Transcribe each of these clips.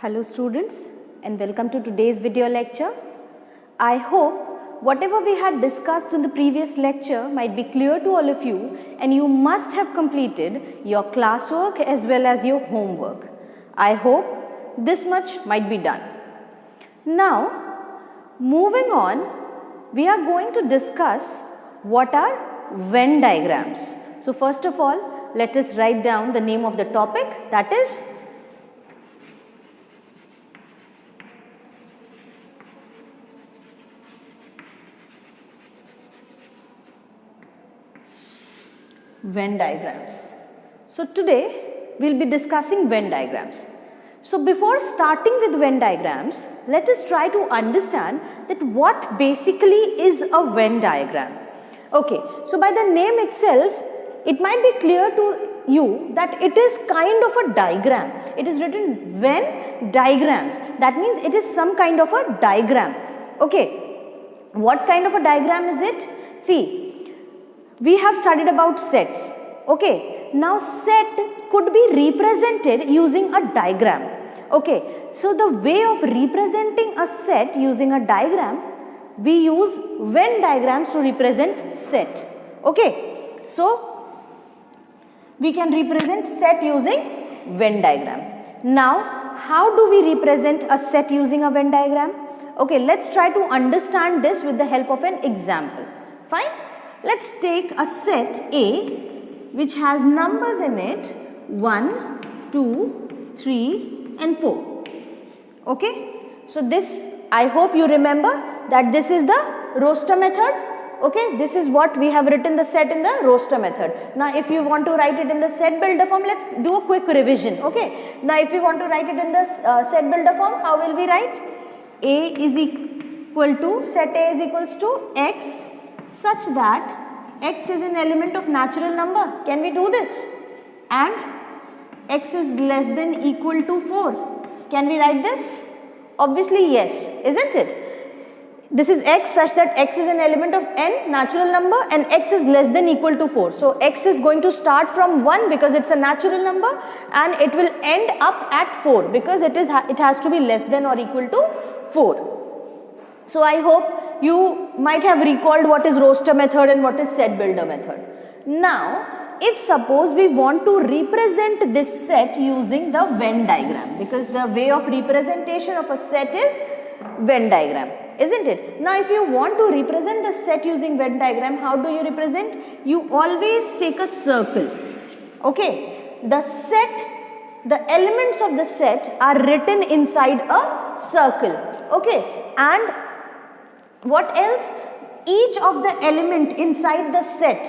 Hello students and welcome to today's video lecture. I hope whatever we had discussed in the previous lecture might be clear to all of you and you must have completed your classwork as well as your homework. I hope this much might be done. Now moving on, we are going to discuss what are Venn diagrams. So first of all, let us write down the name of the topic, that is Venn diagrams. So today we will be discussing Venn diagrams. So before starting with Venn diagrams, let us try to understand that what basically is a Venn diagram. Okay, so by the name itself, it might be clear to you that it is kind of a diagram. It is written Venn diagrams. That means it is some kind of a diagram. Okay, what kind of a diagram is it? See, we have studied about sets. Okay, now set could be represented using a diagram. Okay, so the way of representing a set using a diagram, we use Venn diagrams to represent set. Okay, so we can represent set using Venn diagram. Now, how do we represent a set using a Venn diagram? Okay, let's try to understand this with the help of an example. Fine? Let's take a set A which has numbers in it 1, 2, 3 and 4. Okay. So this, I hope you remember that this is the roster method. Okay. This is what we have written the set in the roster method. Now if you want to write it in the set builder form, let's do a quick revision. Okay. Now if you want to write it in the set builder form, how will we write? A is equal to, set A is equals to x such that x is an element of natural number. Can we do this? And x is less than equal to 4. Can we write this? Obviously yes, isn't it? This is x such that x is an element of n natural number and x is less than equal to 4. So x is going to start from 1 because it's a natural number and it will end up at 4 because it has to be less than or equal to 4. So I hope you might have recalled what is roster method and what is set builder method. Now, if suppose we want to represent this set using the Venn diagram, because the way of representation of a set is Venn diagram, isn't it? Now, if you want to represent the set using Venn diagram, how do you represent? You always take a circle. Okay, the set, the elements of the set are written inside a circle. Okay, and what else? Each of the element inside the set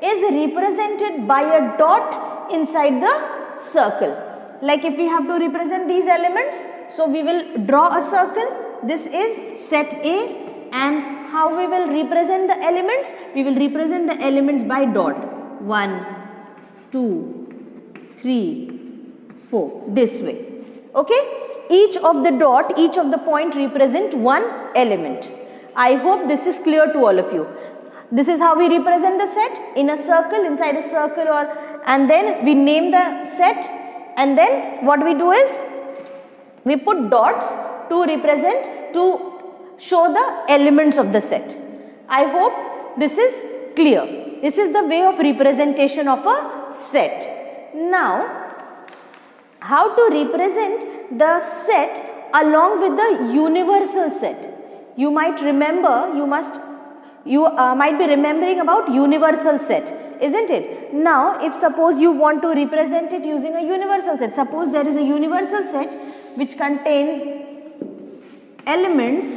is represented by a dot inside the circle. Like if we have to represent these elements, so we will draw a circle. This is set A, and how we will represent the elements? We will represent the elements by dot. 1, 2, 3, 4. This way. Okay? Each of the dot, each of the point represent one element. I hope this is clear to all of you. This is how we represent the set in a circle, inside a circle, and then we name the set, and then what we do is we put dots to represent, to show the elements of the set. I hope this is clear. This is the way of representation of a set. Now, how to represent the set along with the universal set? You might remember, you might be remembering about universal set, isn't it? Now, if suppose you want to represent it using a universal set, suppose there is a universal set which contains elements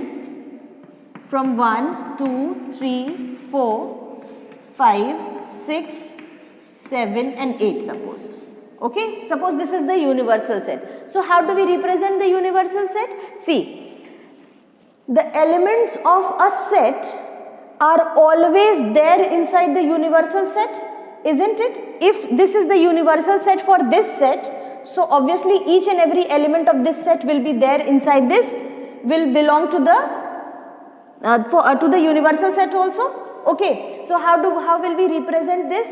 from 1, 2, 3, 4, 5, 6, 7 and 8 suppose. Okay, suppose this is the universal set. So, how do we represent the universal set? See, the elements of a set are always there inside the universal set, isn't it? If this is the universal set for this set, so obviously each and every element of this set will be there inside this, will belong to the universal set also. Okay, so how will we represent this?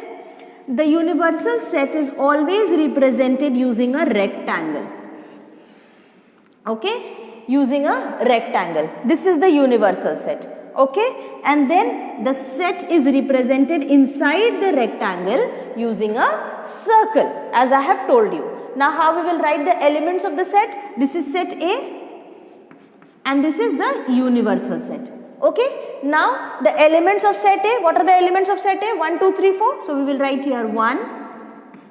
The universal set is always represented using a rectangle. okay, using a rectangle. This is the universal set, okay, and then the set is represented inside the rectangle using a circle, as I have told you. Now how we will write the elements of the set? This is set A and this is the universal set, okay. Now the elements of set A, what are the elements of set A? 1, 2, 3, 4. So we will write here 1,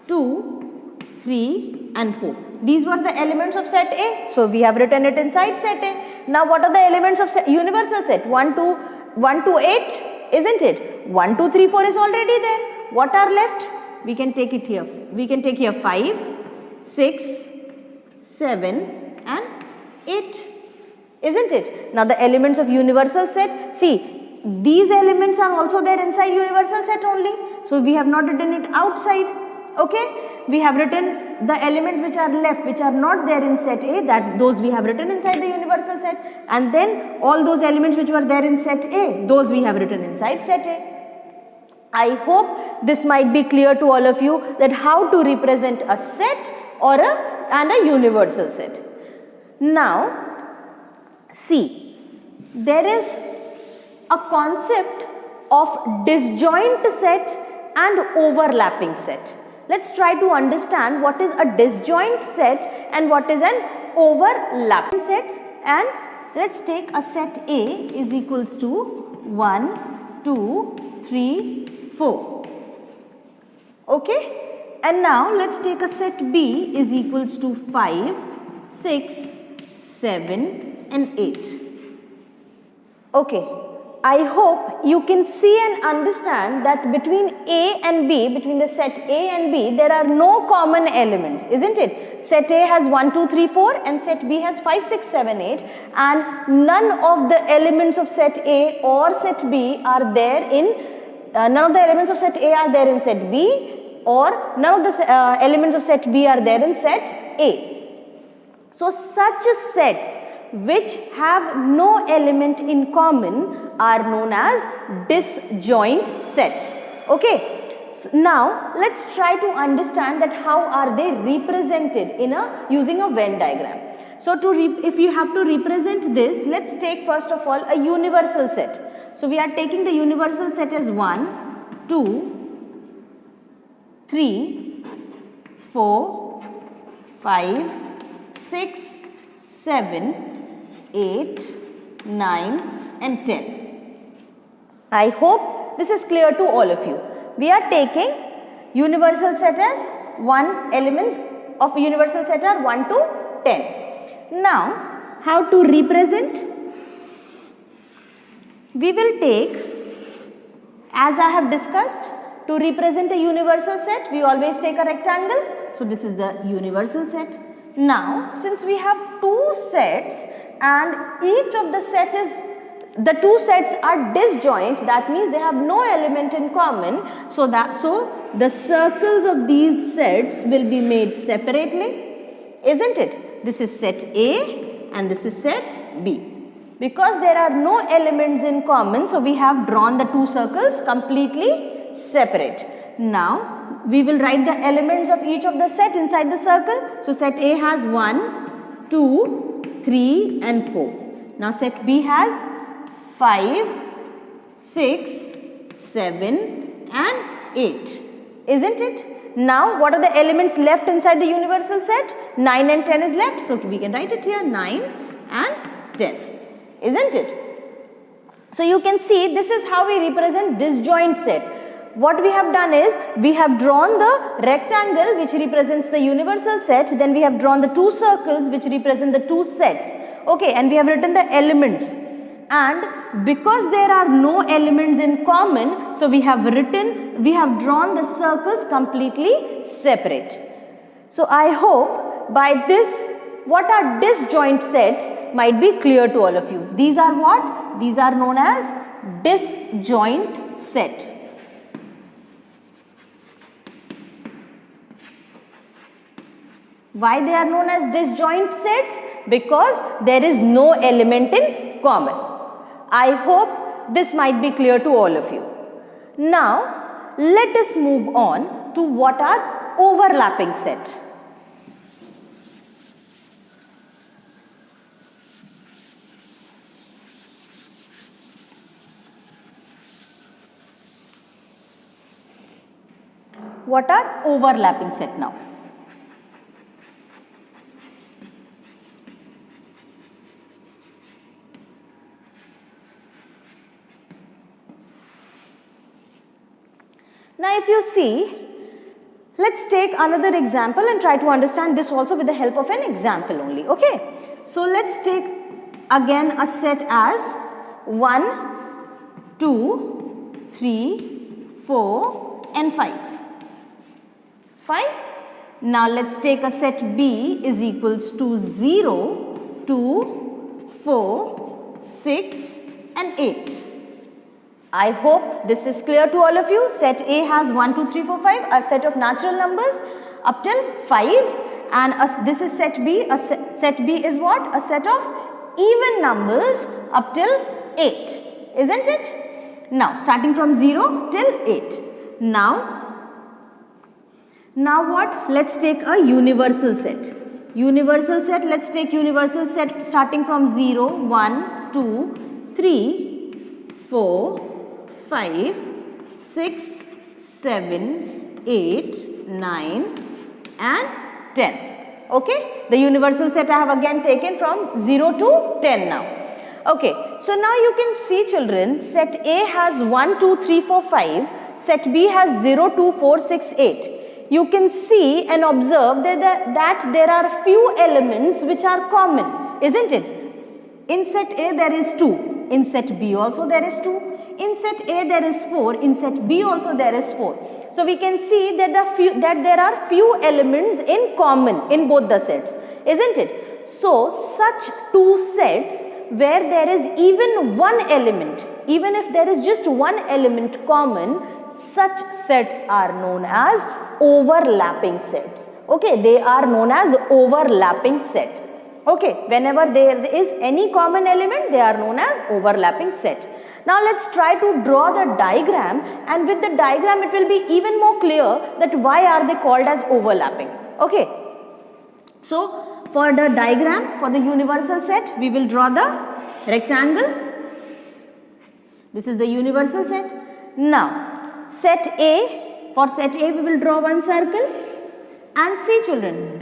2, 3 and 4. These were the elements of set A. So we have written it inside set A. Now what are the elements of universal set? 1 to 8, isn't it? 1, 2, 3, 4 is already there. What are left? We can take it here. We can take here 5, 6, 7 and 8. Isn't it? Now the elements of universal set, see, these elements are also there inside universal set only. So we have not written it outside, okay. We have written the elements which are left, which are not there in set A, that those we have written inside the universal set, and then all those elements which were there in set A, those we have written inside set A. I hope this might be clear to all of you that how to represent a set or a universal set. Now see, there is a concept of disjoint set and overlapping set. Let's try to understand what is a disjoint set and what is an overlapping set, and let's take a set A is equals to 1, 2, 3, 4. Okay, and now let's take a set B is equals to 5, 6, 7 and 8. Okay, I hope you can see and understand that between A and B, between the set A and B, there are no common elements, isn't it? Set A has 1, 2, 3, 4 and set B has 5, 6, 7, 8, and none of the elements of set A or set B are there in, none of the elements of set A are there in set B, or none of the elements of set B are there in set A. So such sets which have no element in common are known as disjoint sets. Okay. So now let's try to understand that how are they represented in using a Venn diagram. So if you have to represent this, let's take first of all a universal set. So we are taking the universal set as 1, 2, 3, 4, 5, 6, 7, 8, 9 and 10. I hope this is clear to all of you. We are taking universal set as 1 elements of universal set are 1 to 10. Now, how to represent? We will take, as I have discussed, to represent a universal set, we always take a rectangle. So this is the universal set. Now, since we have two sets and each of the two sets are disjoint, that means they have no element in common. So the circles of these sets will be made separately, isn't it? This is set A and this is set B. Because there are no elements in common, so we have drawn the two circles completely separate. Now we will write the elements of each of the set inside the circle. So set A has 1, 2, 3 and 4. Now set B has 5, 6, 7 and 8, isn't it? Now what are the elements left inside the universal set? 9 and 10 is left, so we can write it here 9 and 10, isn't it? So you can see this is how we represent disjoint set. What we have done is, we have drawn the rectangle which represents the universal set, then we have drawn the two circles which represent the two sets, okay, and we have written the elements. And because there are no elements in common, so we have drawn the circles completely separate. So I hope by this, what are disjoint sets might be clear to all of you. These are what? These are known as disjoint set. Why they are known as disjoint sets? Because there is no element in common. I hope this might be clear to all of you. Now, let us move on to what are overlapping sets. What are overlapping set now? Now if you see, let's take another example and try to understand this also with the help of an example only, okay? So let's take again a set as 1, 2, 3, 4 and 5. Fine? Now let's take a set B is equals to 0, 2, 4, 6 and 8. I hope this is clear to all of you. Set A has 1, 2, 3, 4, 5, a set of natural numbers up till 5, and this is set B. Set B is what? A set of even numbers up till 8, isn't it? Now starting from 0 till 8. Now what? Let's take a universal set. Universal set, let's take universal set starting from 0, 1, 2, 3, 4, 5, 6, 7, 8, 9 and 10. Okay, the universal set I have again taken from 0 to 10 now. Okay, so now you can see children, set A has 1, 2, 3, 4, 5, set B has 0, 2, 4, 6, 8. You can see and observe that there are few elements which are common, isn't it? In set A there is 2, in set B also there is 2. In set A there is 4, in set B also there is 4. So we can see that there are few elements in common in both the sets, isn't it? So such two sets where there is even one element, even if there is just one element common, such sets are known as overlapping sets. Okay, they are known as overlapping set. Okay, whenever there is any common element, they are known as overlapping set. Now let's try to draw the diagram, and with the diagram it will be even more clear that why are they called as overlapping. Okay. So for the diagram for the universal set, we will draw the rectangle. This is the universal set. Now set A, for set A we will draw one circle, and see children,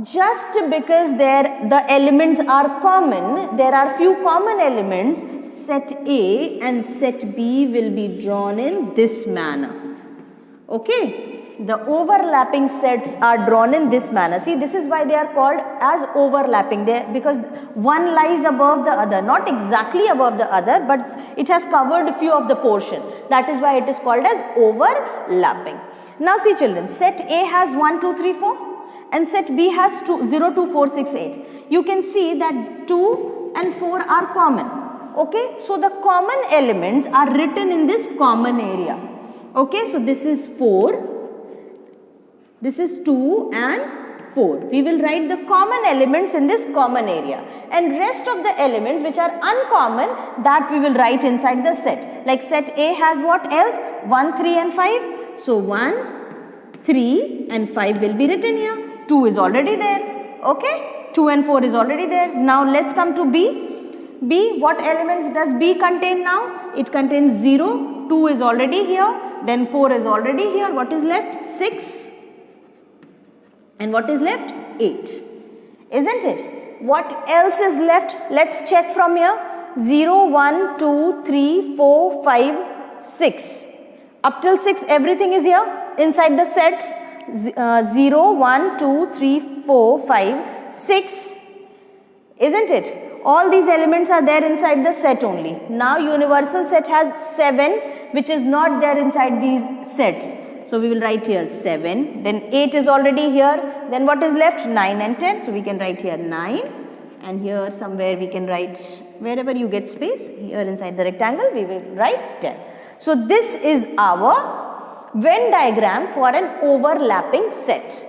just because the elements are common, there are few common elements, set A and set B will be drawn in this manner. Okay, the overlapping sets are drawn in this manner. See, this is why they are called as overlapping, because one lies above the other, not exactly above the other, but it has covered a few of the portion. That is why it is called as overlapping. Now see children, set A has 1, 2, 3, 4. And set B has 0, 2, 4, 6, 8. You can see that 2 and 4 are common. Okay, so the common elements are written in this common area. Okay, so this is 4, this is 2 and 4. We will write the common elements in this common area, and rest of the elements which are uncommon, that we will write inside the set. Like set A has what else? 1, 3 and 5. So 1, 3 and 5 will be written here. 2 is already there. Okay, 2 and 4 is already there. Now let's come to B. B, what elements does B contain now? It contains 0, 2 is already here, then 4 is already here. What is left? 6. And what is left? 8. Isn't it? What else is left? Let's check from here. 0, 1, 2, 3, 4, 5, 6. Up till 6 everything is here inside the sets. 0, 1, 2, 3, 4, 5, 6. Isn't it? All these elements are there inside the set only. Now universal set has 7, which is not there inside these sets. So we will write here 7, then 8 is already here, then what is left? 9 and 10. So we can write here 9, and here somewhere we can write, wherever you get space, here inside the rectangle we will write 10. So this is our Venn diagram for an overlapping set.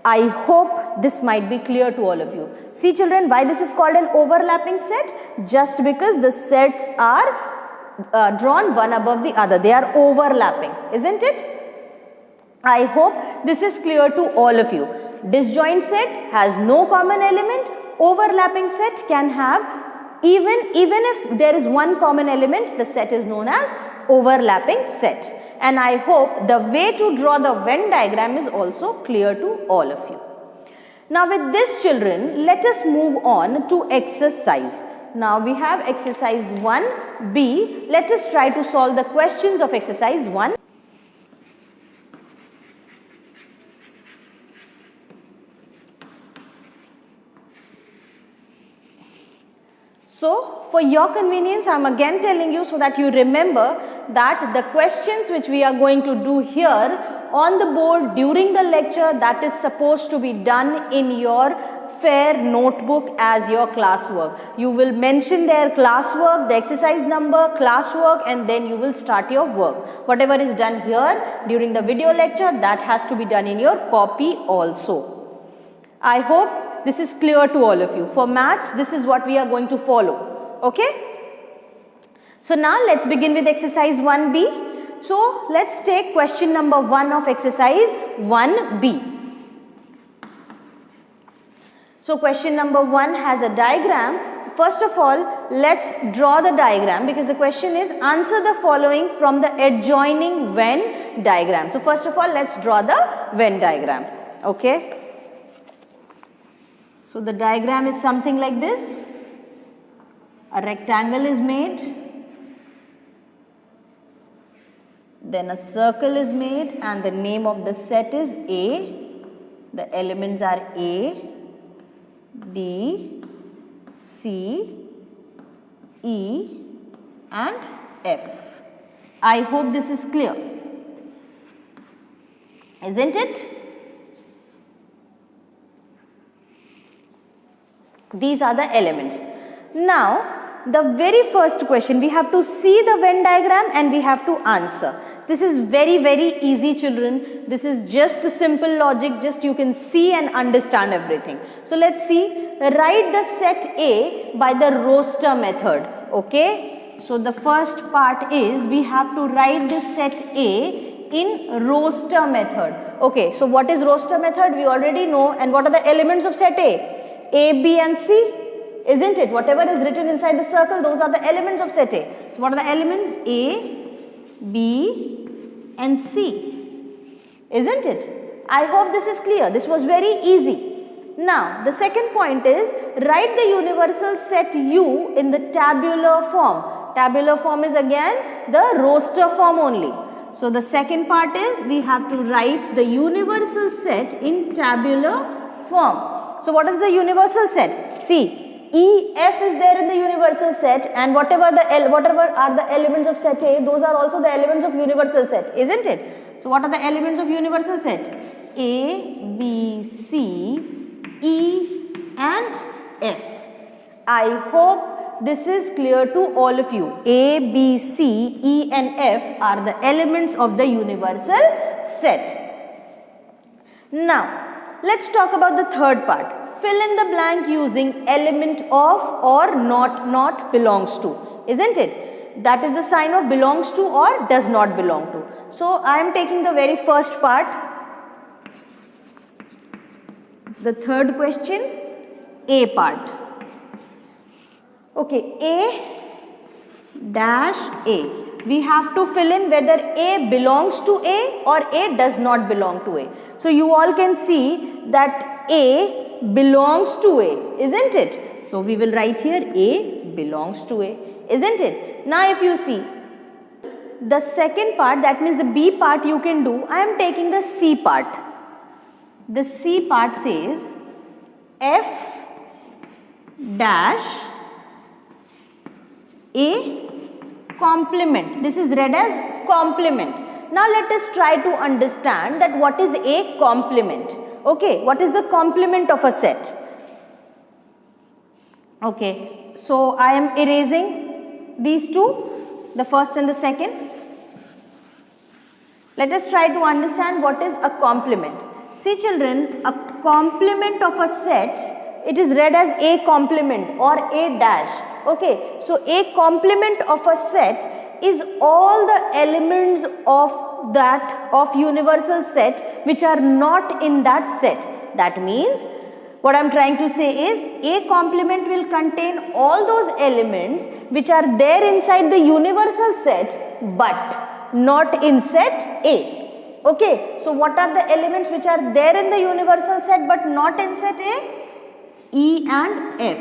I hope this might be clear to all of you. See children, why this is called an overlapping set? Just because the sets are drawn one above the other. They are overlapping, isn't it? I hope this is clear to all of you. Disjoint set has no common element. Overlapping set can have, even if there is one common element, the set is known as overlapping set. and I hope the way to draw the Venn diagram is also clear to all of you. Now with this children, let us move on to exercise. Now we have exercise 1B. Let us try to solve the questions of exercise 1. So for your convenience, I am again telling you so that you remember that the questions which we are going to do here on the board during the lecture, that is supposed to be done in your fair notebook as your classwork. You will mention their classwork, the exercise number, classwork, and then you will start your work. Whatever is done here during the video lecture, that has to be done in your copy also. I hope this is clear to all of you. For maths, this is what we are going to follow. Okay? So now let's begin with exercise 1B. So let's take question number 1 of exercise 1B. So question number 1 has a diagram. So first of all, let's draw the diagram, because the question is answer the following from the adjoining Venn diagram. So first of all, let's draw the Venn diagram. Okay. So the diagram is something like this. A rectangle is made. Then a circle is made and the name of the set is A. The elements are A, B, C, E and F. I hope this is clear. Isn't it? These are the elements. Now, the very first question, we have to see the Venn diagram and we have to answer. This is very, very easy, children. This is just a simple logic, just you can see and understand everything. So let's see. Write the set A by the roster method. Okay. So the first part is we have to write the set A in roster method. Okay. So what is roster method? We already know. And what are the elements of set A? A, B and C. Isn't it? Whatever is written inside the circle, those are the elements of set A. So what are the elements? A, B and C. Isn't it? I hope this is clear. This was very easy. Now, the second point is write the universal set U in the tabular form. Tabular form is again the roster form only. So, the second part is we have to write the universal set in tabular form. So, what is the universal set? See, E, F is there in the universal set, and whatever are the elements of set A, those are also the elements of universal set, isn't it? So what are the elements of universal set? A, B, C, E and F. I hope this is clear to all of you. A, B, C, E and F are the elements of the universal set. Now, let's talk about the third part. Fill in the blank using element of or not belongs to, isn't it? That is the sign of belongs to or does not belong to. So, I am taking the very first part. The third question, A part. Okay, A dash A. We have to fill in whether A belongs to A or A does not belong to A. So, you all can see that A belongs to A, isn't it? So, we will write here A belongs to A, isn't it? Now, if you see the second part, that means the B part you can do, I am taking the C part. The C part says F dash A complement. This is read as complement. Now, let us try to understand that what is a complement. Okay, what is the complement of a set? Okay, so I am erasing these two, the first and the second. Let us try to understand what is a complement. See children, a complement of a set, it is read as a complement or a dash. Okay, so a complement of a set is all the elements of universal set which are not in that set. That means what I am trying to say is a complement will contain all those elements which are there inside the universal set, but not in set A. Okay, so what are the elements which are there in the universal set but not in set A? E and F.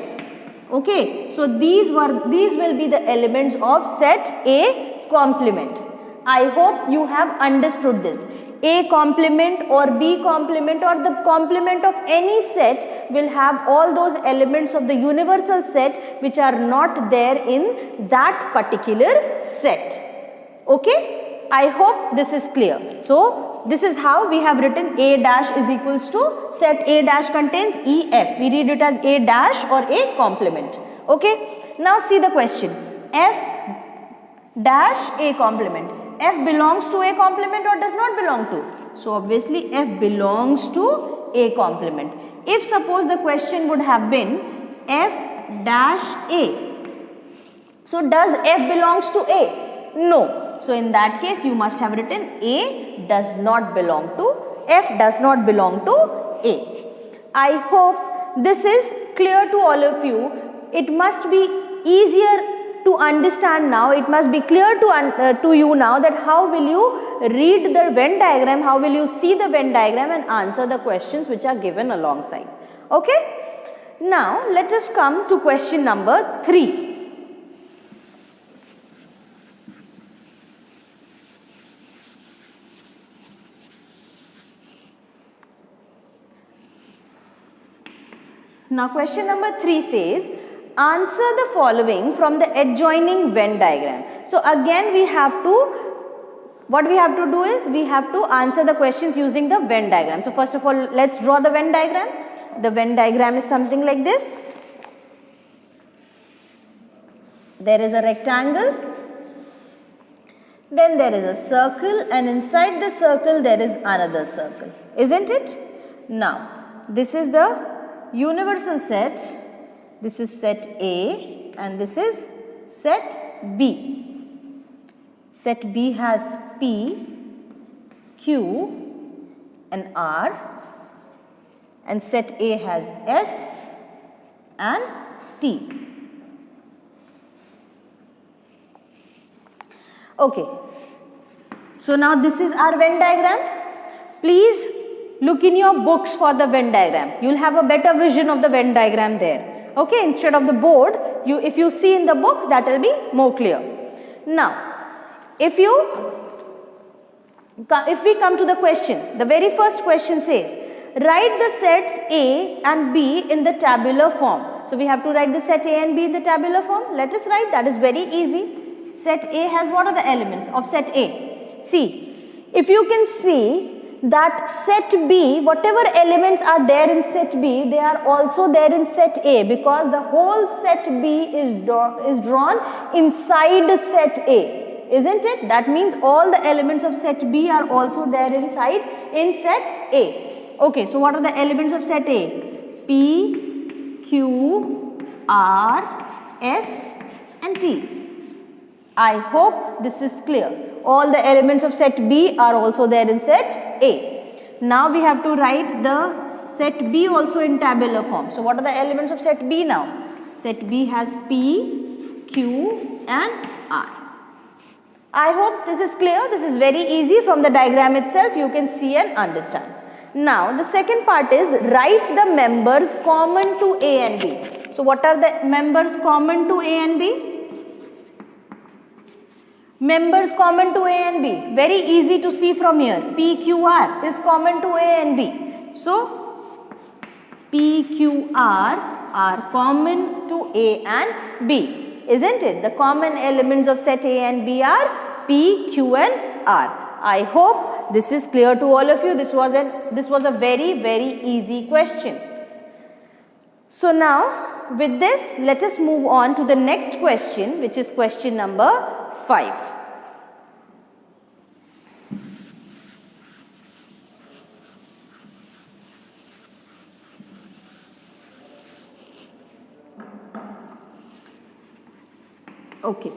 Okay, so these will be the elements of set A complement. I hope you have understood this. A complement or B complement or the complement of any set will have all those elements of the universal set which are not there in that particular set. Okay, I hope this is clear. So this is how we have written A dash is equals to set A dash contains E F. We read it as A dash or A complement. Okay, now see the question. F dash A complement. F belongs to A complement or does not belong to? So obviously F belongs to A complement. If suppose the question would have been F dash A. So does F belongs to A? No. So in that case you must have written A does not belong to, F does not belong to A. I hope this is clear to all of you. It must be easier to understand now, it must be clear to you now that how will you read the Venn diagram, how will you see the Venn diagram and answer the questions which are given alongside. Okay? Now let us come to question number 3. Now question number 3 says, answer the following from the adjoining Venn diagram. So again we have to, what we have to do is we have to answer the questions using the Venn diagram. So first of all, let's draw the Venn diagram. The Venn diagram is something like this. There is a rectangle, then there is a circle, and inside the circle there is another circle, isn't it? Now this is the universal set. This is set A and this is set B. Set B has P, Q and R, and set A has S and T. Okay. So now this is our Venn diagram. Please look in your books for the Venn diagram. You will have a better vision of the Venn diagram there. Okay, instead of the board, if you see in the book, that will be more clear. Now, if we come to the question, the very first question says, write the sets A and B in the tabular form. So we have to write the set A and B in the tabular form. Let us write, that is very easy. Set A has what are the elements of set A? See, if you can see, that set B, whatever elements are there in set B, they are also there in set A, because the whole set B is drawn inside set A, isn't it? That means all the elements of set B are also there inside in set A. Okay, so what are the elements of set A? P, Q, R, S and T. I hope this is clear. All the elements of set B are also there in set A. Now we have to write the set B also in tabular form. So what are the elements of set B now? Set B has P, Q and R. I hope this is clear. This is very easy. From the diagram itself you can see and understand. Now the second part is write the members common to A and B. So what are the members common to A and B? Members common to A and B, very easy to see from here. PQR is common to A and B. So, PQR are common to A and B, isn't it? The common elements of set A and B are P, Q and R. I hope this is clear to all of you. This was a very, very easy question. So now, with this, let us move on to the next question, which is question number 5. Okay.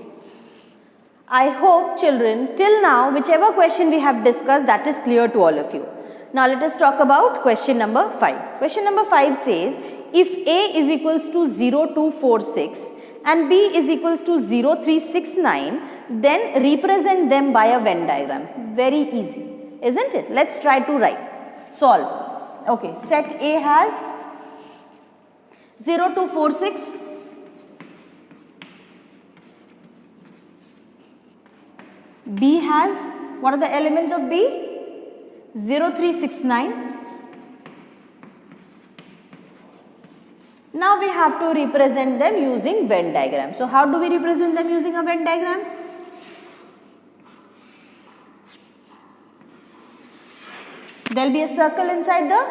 I hope children, till now, whichever question we have discussed, that is clear to all of you. Now let us talk about question number 5. Question number 5 says, if A is equals to 0246 and B is equals to 0369, then represent them by a Venn diagram. Very easy, isn't it? Let's try to solve. Okay, set A has 0, 2, 4, 6. B has, what are the elements of B? 0, 3, 6, 9. Now we have to represent them using Venn diagram. So how do we represent them using a Venn diagram? There will be a circle inside the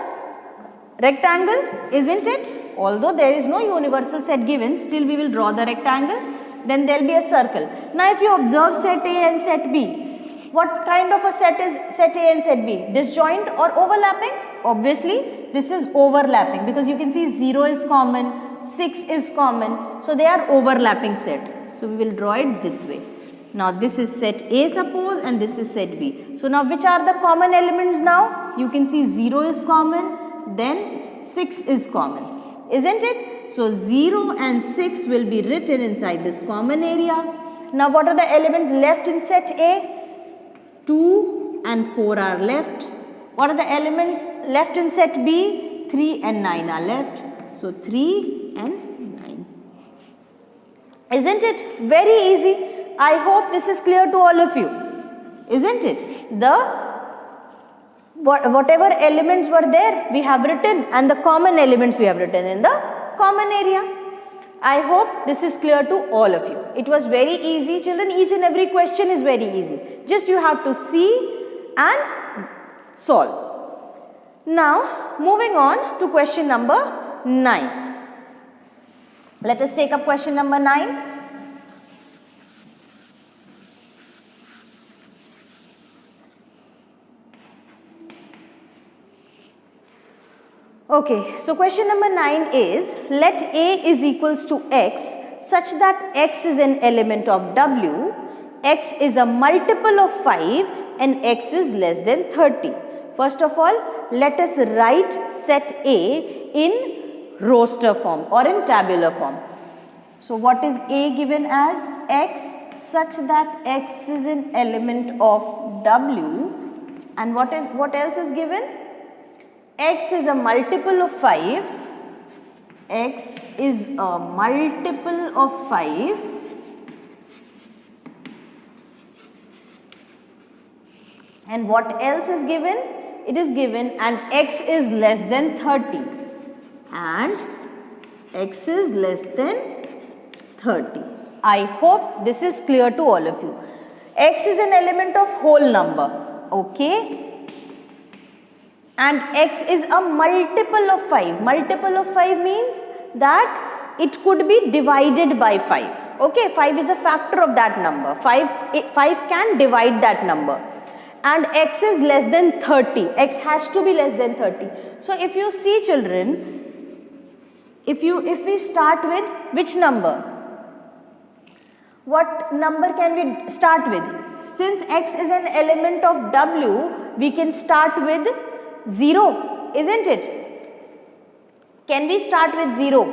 rectangle, isn't it? Although there is no universal set given, still we will draw the rectangle. Then there will be a circle. Now if you observe set A and set B, what kind of a set is set A and set B? Disjoint or overlapping? Obviously this is overlapping, because you can see 0 is common, 6 is common. So they are overlapping set. So we will draw it this way. Now this is set A suppose, and this is set B. So now which are the common elements now? You can see 0 is common, then 6 is common, isn't it? So 0 and 6 will be written inside this common area. Now what are the elements left in set A? 2 and 4 are left. What are the elements left in set B? 3 and 9 are left. So 3 and 9. Isn't it? Very easy. I hope this is clear to all of you. Isn't it? Whatever elements were there, we have written, and the common elements we have written in the common area. I hope this is clear to all of you. It was very easy, children. Each and every question is very easy. Just you have to see and solve. Now, moving on to question number 9. Let us take up question number 9. Okay, so question number 9 is, let A is equals to X such that X is an element of W, X is a multiple of 5 and X is less than 30. First of all, let us write set A in roster form or in tabular form. So what is A given as? X such that X is an element of W, and what else is given? X is a multiple of 5, X is a multiple of 5 and what else is given? It is given and X is less than 30 and X is less than 30. I hope this is clear to all of you. X is an element of whole number, okay? And X is a multiple of 5. Multiple of 5 means that it could be divided by 5. Okay, 5 is a factor of that number. 5 can divide that number. And X is less than 30. X has to be less than 30. So if you see, children, if we start with which number? What number can we start with? Since X is an element of W, we can start with 0, isn't it? Can we start with 0?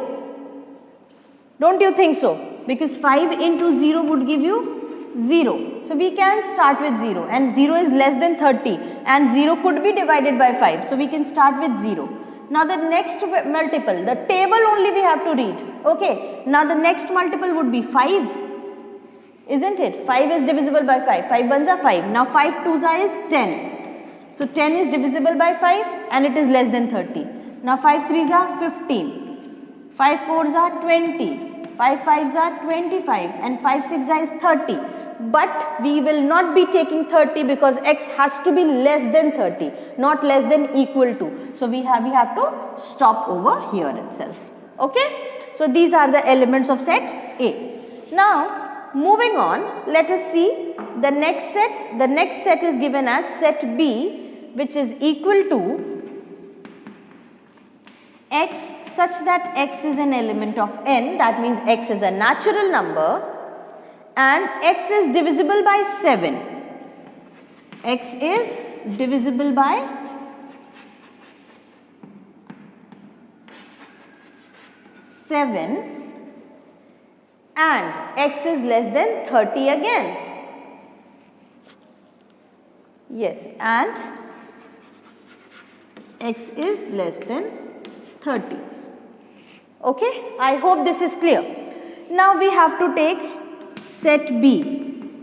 Don't you think so? Because 5 into 0 would give you 0. So we can start with 0, and 0 is less than 30 and 0 could be divided by 5. So we can start with 0. Now the next multiple, the table only we have to read. Okay. Now the next multiple would be 5. Isn't it? 5 is divisible by 5. 5 ones are 5. Now 5 twos are is 10. So 10 is divisible by 5 and it is less than 30. Now 5 threes are 15. 5 fours are 20. 5 fives are 25 and 5 sixes is 30. But we will not be taking 30 because X has to be less than 30, not less than equal to. So we have to stop over here itself. Okay. So these are the elements of set A. Now moving on, let us see the next set. The next set is given as set B, which is equal to X such that X is an element of n, that means X is a natural number and X is divisible by 7. X is divisible by 7 and X is less than 30 again. Yes, and x is less than 30. Okay, I hope this is clear. Now we have to take set B,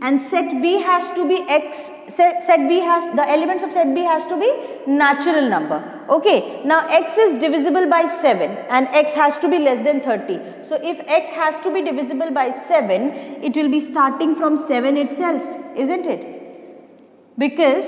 and set B has to be x, set B has, the elements of set B has to be natural number. Okay, now x is divisible by 7 and x has to be less than 30. So if x has to be divisible by 7, it will be starting from 7 itself, isn't it? Because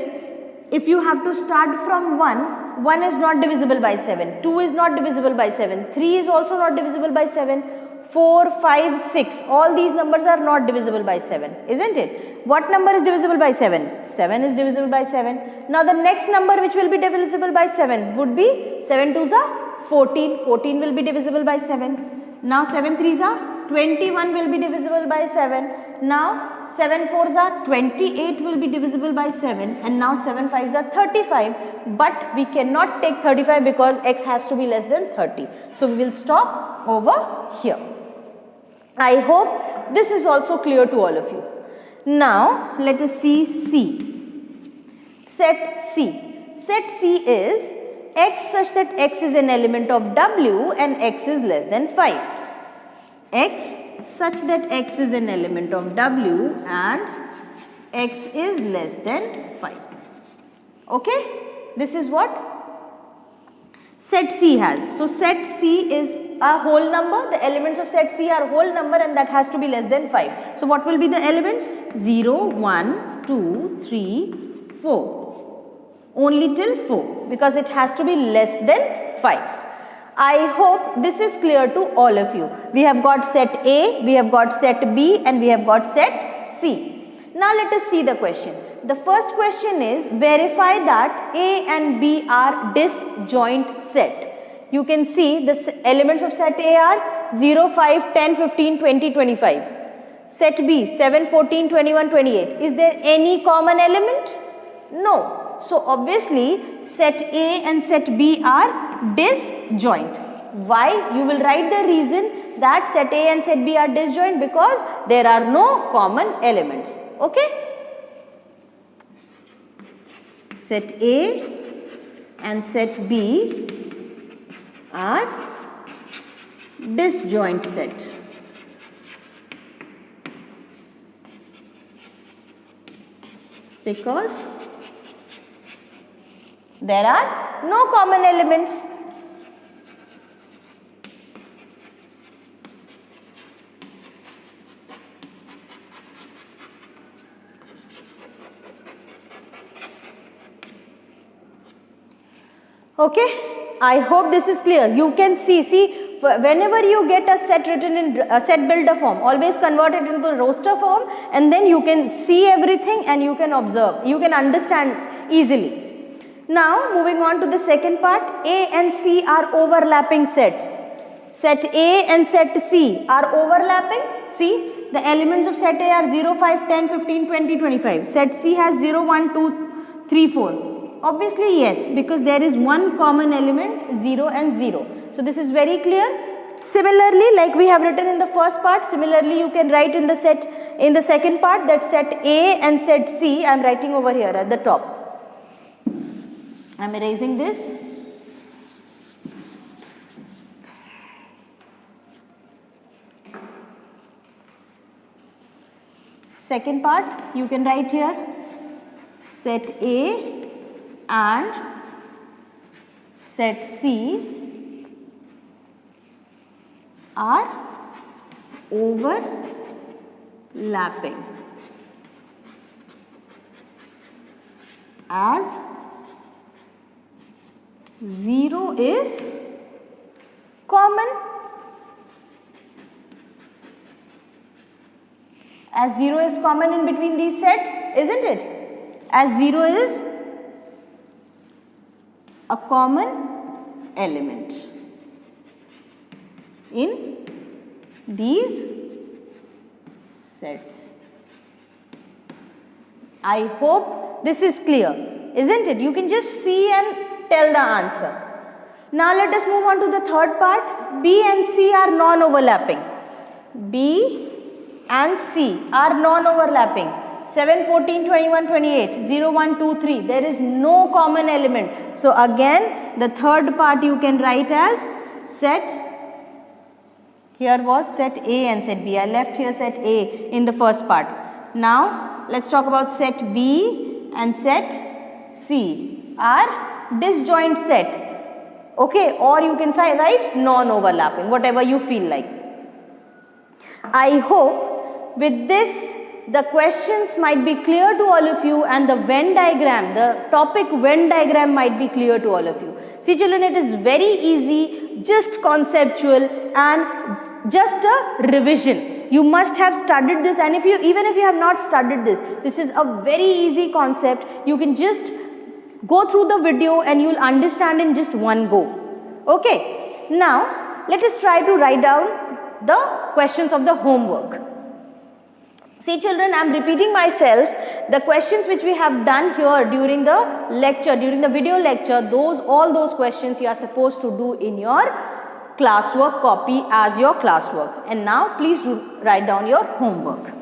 if you have to start from 1 is not divisible by 7, 2 is not divisible by 7, 3 is also not divisible by 7, 4, 5, 6, all these numbers are not divisible by 7, isn't it? What number is divisible by 7? 7 is divisible by 7. Now the next number which will be divisible by 7 would be 7 2s are 14, 14 will be divisible by 7. Now 7 3s are 21 will be divisible by 7. Now 7 4s are 28 will be divisible by 7, and now 7 5s are 35, but we cannot take 35 because x has to be less than 30. So we will stop over here. I hope this is also clear to all of you. Now let us see C. Set C. Set C is x such that x is an element of W and x is less than 5. X such that x is an element of W and x is less than 5. Okay, this is what set C has. So set C is a whole number, the elements of set C are whole number, and that has to be less than 5. So what will be the elements? 0, 1, 2, 3, 4. Only till 4, because it has to be less than 5. I hope this is clear to all of you. We have got set A, we have got set B, and we have got set C. Now let us see the question. The first question is, verify that A and B are disjoint set. You can see the elements of set A are 0, 5, 10, 15, 20, 25. Set B 7, 14, 21, 28. Is there any common element? No. So obviously set A and set B are disjoint. Why? You will write the reason that set A and set B are disjoint, because there are no common elements. Okay? Set A and set B are disjoint set. Because there are no common elements. Okay, I hope this is clear. You can see whenever you get a set written in a set builder form, always convert it into the roster form, and then you can see everything and you can observe, you can understand easily. Now moving on to the second part, A and C are overlapping sets. Set A and set C are overlapping. See, the elements of set A are 0, 5, 10, 15, 20, 25. Set C has 0, 1, 2, 3, 4. Obviously yes, because there is one common element, 0 and 0. So this is very clear. Similarly, like we have written in the first part, similarly you can write in the second part, that set A and set C, I am writing over here at the top. I am erasing this. Second part, you can write here set A and set C are overlapping as 0 is common. As 0 is common in between these sets, isn't it? As 0 is a common element in these sets. I hope this is clear, isn't it? You can just see and tell the answer. Now let us move on to the third part. B and C are non-overlapping. B and C are non-overlapping. 7, 14, 21, 28, 0, 1, 2, 3. There is no common element. So again, the third part you can write as set. Here was set A and set B. I left here set A in the first part. Now, let's talk about set B and set C are disjoint set. Okay, or you can say write non-overlapping, whatever you feel like. I hope with this the questions might be clear to all of you and the Venn diagram, the topic Venn diagram might be clear to all of you. See children, it is very easy, just conceptual and just a revision. You must have studied this, and even if you have not studied this is a very easy concept. You can just go through the video and you will understand in just one go. Okay. Now, let us try to write down the questions of the homework. See children, I am repeating myself. The questions which we have done here during the lecture, during the video lecture, all those questions you are supposed to do in your classwork copy as your classwork. And now please do write down your homework.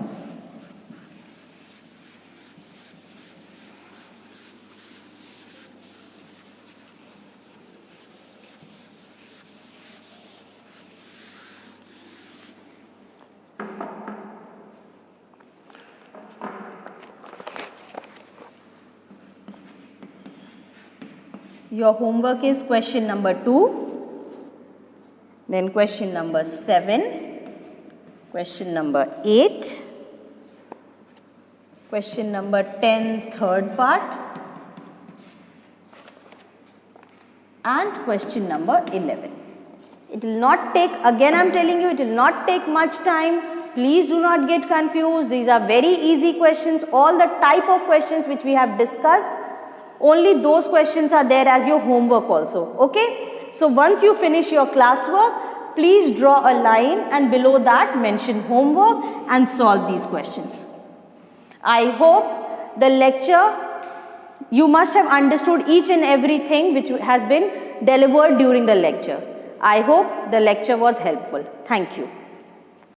Your homework is question number 2, then question number 7, question number 8, question number 10 third part and question number 11. It will not take, again I am telling you, it will not take much time. Please do not get confused. These are very easy questions. All the type of questions which we have discussed, only those questions are there as your homework also. Okay. So once you finish your classwork, please draw a line and below that mention homework and solve these questions. I hope the lecture, you must have understood each and everything which has been delivered during the lecture. I hope the lecture was helpful. Thank you.